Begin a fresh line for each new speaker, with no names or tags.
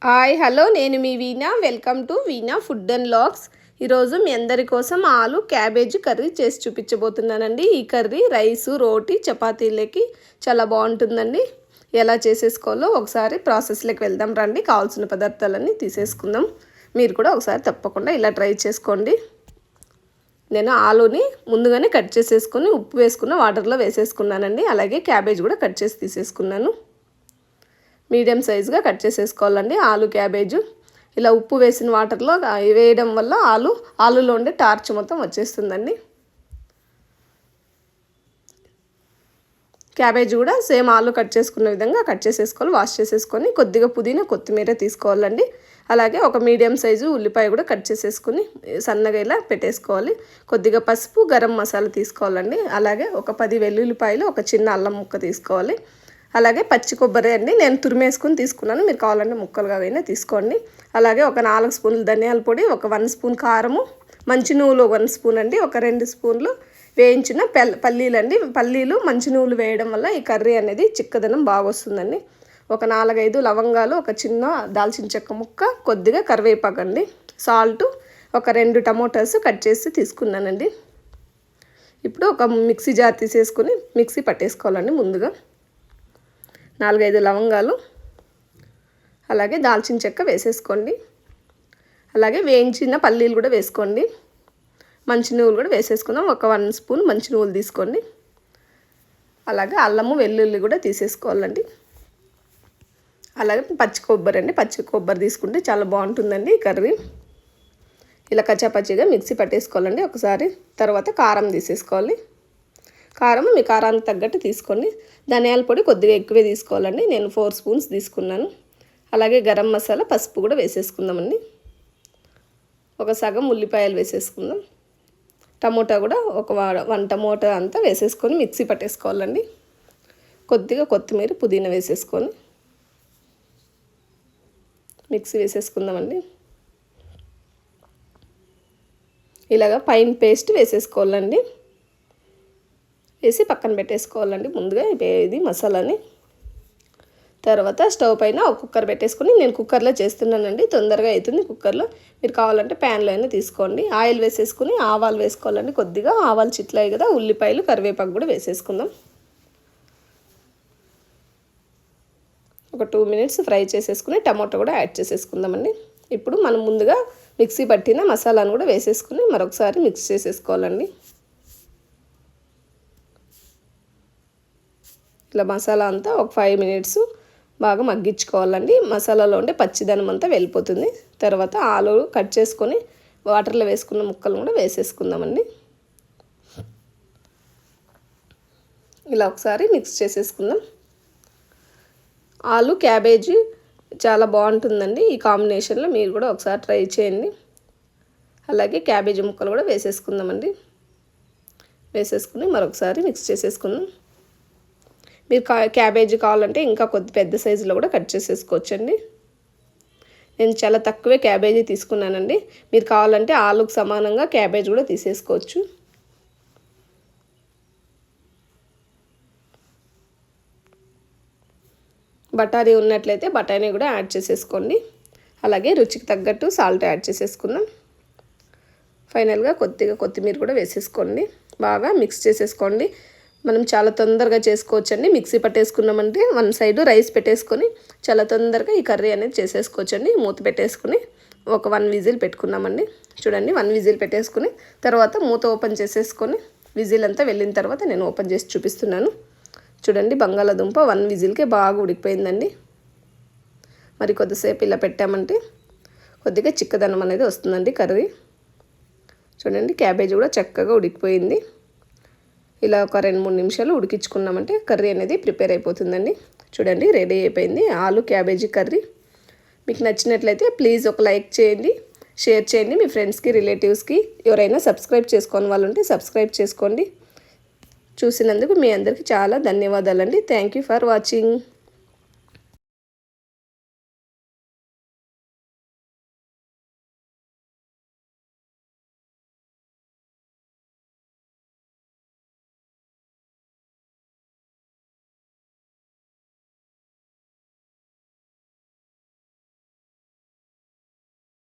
Hi hello నేను మీ Veena. Welcome to Veena food and logs. ఈరోజు మీ అందరి కోసం ఆలు క్యాబేజీ కర్రీ చేసి చూపించబోతున్నానండి. ఈ కర్రీ రైసు రోటీ చపాతీలకి చాలా బాగుంటుందండి. ఎలా చేసేసుకోవాలో ఒకసారి ప్రాసెస్లోకి వెళ్దాం రండి. కావాల్సిన పదార్థాలన్నీ తీసేసుకుందాం. మీరు కూడా ఒకసారి తప్పకుండా ఇలా ట్రై చేసుకోండి. నేను ఆలుని ముందుగానే కట్ చేసేసుకొని ఉప్పు వేసుకున్న వాటర్లో వేసేసుకున్నానండి. అలాగే క్యాబేజ్ కూడా కట్ చేసి తీసేసుకున్నాను. మీడియం సైజుగా కట్ చేసేసుకోవాలండి. ఆలు క్యాబేజు ఇలా ఉప్పు వేసిన వాటర్లో వేయడం వల్ల ఆలులో ఉండే టార్చ్ మొత్తం వచ్చేస్తుందండి. క్యాబేజ్ కూడా సేమ్ ఆలు కట్ చేసుకున్న విధంగా కట్ చేసేసుకోవాలి. వాష్ చేసేసుకొని కొద్దిగా పుదీనా కొత్తిమీర తీసుకోవాలండి. అలాగే ఒక మీడియం సైజు ఉల్లిపాయ కూడా కట్ చేసేసుకొని సన్నగా ఇలా పెట్టేసుకోవాలి. కొద్దిగా పసుపు గరం మసాలా తీసుకోవాలండి. అలాగే ఒక 10 వెల్లుల్లిపాయలు ఒక చిన్న అల్లం ముక్క తీసుకోవాలి. అలాగే పచ్చి కొబ్బరి అండి నేను తురిమేసుకొని తీసుకున్నాను. మీరు కావాలంటే ముక్కలుగా అయినా తీసుకోండి. అలాగే ఒక 4 స్పూన్లు ధనియాల పొడి, ఒక 1 స్పూన్ కారము, మంచి నువ్వులు 1 స్పూన్ అండి, ఒక 2 స్పూన్లు వేయించిన పల్లీలు అండి. పల్లీలు మంచి నువ్వులు వేయడం వల్ల ఈ కర్రీ అనేది చిక్కదనం బాగా వస్తుందండి. ఒక 4-5 లవంగాలు, ఒక చిన్న దాల్చిన చెక్క ముక్క, కొద్దిగా కరివేపాకు అండి, సాల్ట్, ఒక 2 టమోటాస్ కట్ చేసి తీసుకున్నానండి. ఇప్పుడు ఒక మిక్సీ జార్ తీసేసుకొని మిక్సీ పట్టేసుకోవాలండి. ముందుగా 4-5 లవంగాలు, అలాగే దాల్చిన చెక్క వేసేసుకోండి. అలాగే వేయించిన పల్లీలు కూడా వేసుకోండి. మంచి నువ్వులు కూడా వేసేసుకుందాం. ఒక 1 స్పూన్ మంచి నువ్వులు తీసుకోండి. అలాగే అల్లము వెల్లుల్లి కూడా తీసేసుకోవాలండి. అలాగే పచ్చి కొబ్బరి అండి, పచ్చి కొబ్బరి తీసుకుంటే చాలా బాగుంటుందండి ఈ కర్రీ. ఇలా కచ్చాపచ్చిగా మిక్సీ పట్టేసుకోవాలండి ఒకసారి. తర్వాత కారం తీసేసుకోవాలి. కారం మీ కారానికి తగ్గట్టు తీసుకోండి. ధనియాల పొడి కొద్దిగా ఎక్కువే తీసుకోవాలండి. నేను 4 స్పూన్స్ తీసుకున్నాను. అలాగే గరం మసాలా, పసుపు కూడా వేసేసుకుందామండి. ఒక సగం ఉల్లిపాయలు వేసేసుకుందాం. టమోటా కూడా ఒక 1 టమోటా అంతా వేసేసుకొని మిక్సీ పట్టేసుకోవాలండి. కొద్దిగా కొత్తిమీర పుదీనా వేసేసుకొని మిక్సీ వేసేసుకుందామండి. ఇలాగ పైన పేస్ట్ వేసేసుకోవాలండి. వేసి పక్కన పెట్టేసుకోవాలండి ముందుగా ఇది మసాలాని. తర్వాత స్టవ్ పైన ఒక కుక్కర్ పెట్టేసుకొని, నేను కుక్కర్లో చేస్తున్నానండి, తొందరగా అవుతుంది కుక్కర్లో. మీరు కావాలంటే ప్యాన్లో అయినా తీసుకోండి. ఆయిల్ వేసేసుకుని ఆవాలు వేసుకోవాలండి. కొద్దిగా ఆవాలు చిట్లాయి కదా, ఉల్లిపాయలు కరివేపాకు కూడా వేసేసుకుందాం. ఒక 2 మినిట్స్ ఫ్రై చేసేసుకుని టమాటో కూడా యాడ్ చేసేసుకుందామండి. ఇప్పుడు మనం ముందుగా మిక్సీ పట్టిన మసాలాను కూడా వేసేసుకుని మరొకసారి మిక్స్ చేసేసుకోవాలండి. ఇలా మసాలా అంతా ఒక 5 మినిట్స్ బాగా మగ్గించుకోవాలండి. మసాలాలో ఉండే పచ్చిదనం అంతా వెళ్ళిపోతుంది. తర్వాత ఆలు కట్ చేసుకొని వాటర్లో వేసుకున్న ముక్కలు కూడా వేసేసుకుందామండి. ఇలా ఒకసారి మిక్స్ చేసేసుకుందాం. ఆలు క్యాబేజీ చాలా బాగుంటుందండి ఈ కాంబినేషన్లో. మీరు కూడా ఒకసారి ట్రై చేయండి. అలాగే క్యాబేజీ ముక్కలు కూడా వేసేసుకుందామండి. వేసేసుకుని మరొకసారి మిక్స్ చేసేసుకుందాం. మీరు క్యాబేజీ కావాలంటే ఇంకా కొద్ది పెద్ద సైజులో కూడా కట్ చేసేసుకోవచ్చండి. నేను చాలా తక్కువే క్యాబేజీ తీసుకున్నానండి. మీరు కావాలంటే ఆలుకు సమానంగా క్యాబేజీ కూడా తీసేసుకోవచ్చు. బఠానీ ఉన్నట్లయితే బఠానీ కూడా యాడ్ చేసేసుకోండి. అలాగే రుచికి తగ్గట్టు సాల్ట్ యాడ్ చేసేసుకుందాం. ఫైనల్గా కొద్దిగా కొత్తిమీర కూడా వేసేసుకోండి. బాగా మిక్స్ చేసేసుకోండి. మనం చాలా తొందరగా చేసుకోవచ్చండి. మిక్సీ పట్టేసుకున్నామంటే 1 సైడు రైస్ పెట్టేసుకొని చాలా తొందరగా ఈ కర్రీ అనేది చేసేసుకోవచ్చండి. మూత పెట్టేసుకుని ఒక 1 విజిల్ పెట్టుకున్నామండి. చూడండి 1 విజిల్ పెట్టేసుకుని తర్వాత మూత ఓపెన్ చేసేసుకొని విజిల్ అంతా వెళ్ళిన తర్వాత నేను ఓపెన్ చేసి చూపిస్తున్నాను. చూడండి బంగాళాదుంప 1 విజిల్కే బాగా ఉడికిపోయిందండి. మరి కొద్దిసేపు ఇలా పెట్టామంటే కొద్దిగా చిక్కదనం అనేది వస్తుందండి కర్రీ. చూడండి క్యాబేజీ కూడా చక్కగా ఉడికిపోయింది. ఇలా ఒక 2-3 నిమిషాలు ఉడికించుకున్నామంటే కర్రీ అనేది ప్రిపేర్ అయిపోతుందండి. చూడండి రెడీ అయిపోయింది ఆలు క్యాబేజీ కర్రీ. మీకు నచ్చినట్లయితే ప్లీజ్ ఒక లైక్ చేయండి, షేర్ చేయండి మీ ఫ్రెండ్స్కి, రిలేటివ్స్కి. ఎవరైనా సబ్స్క్రైబ్ చేసుకోని వాళ్ళు ఉంటే సబ్స్క్రైబ్ చేసుకోండి. చూసినందుకు మీ అందరికీ చాలా ధన్యవాదాలండి. Thank you for watching.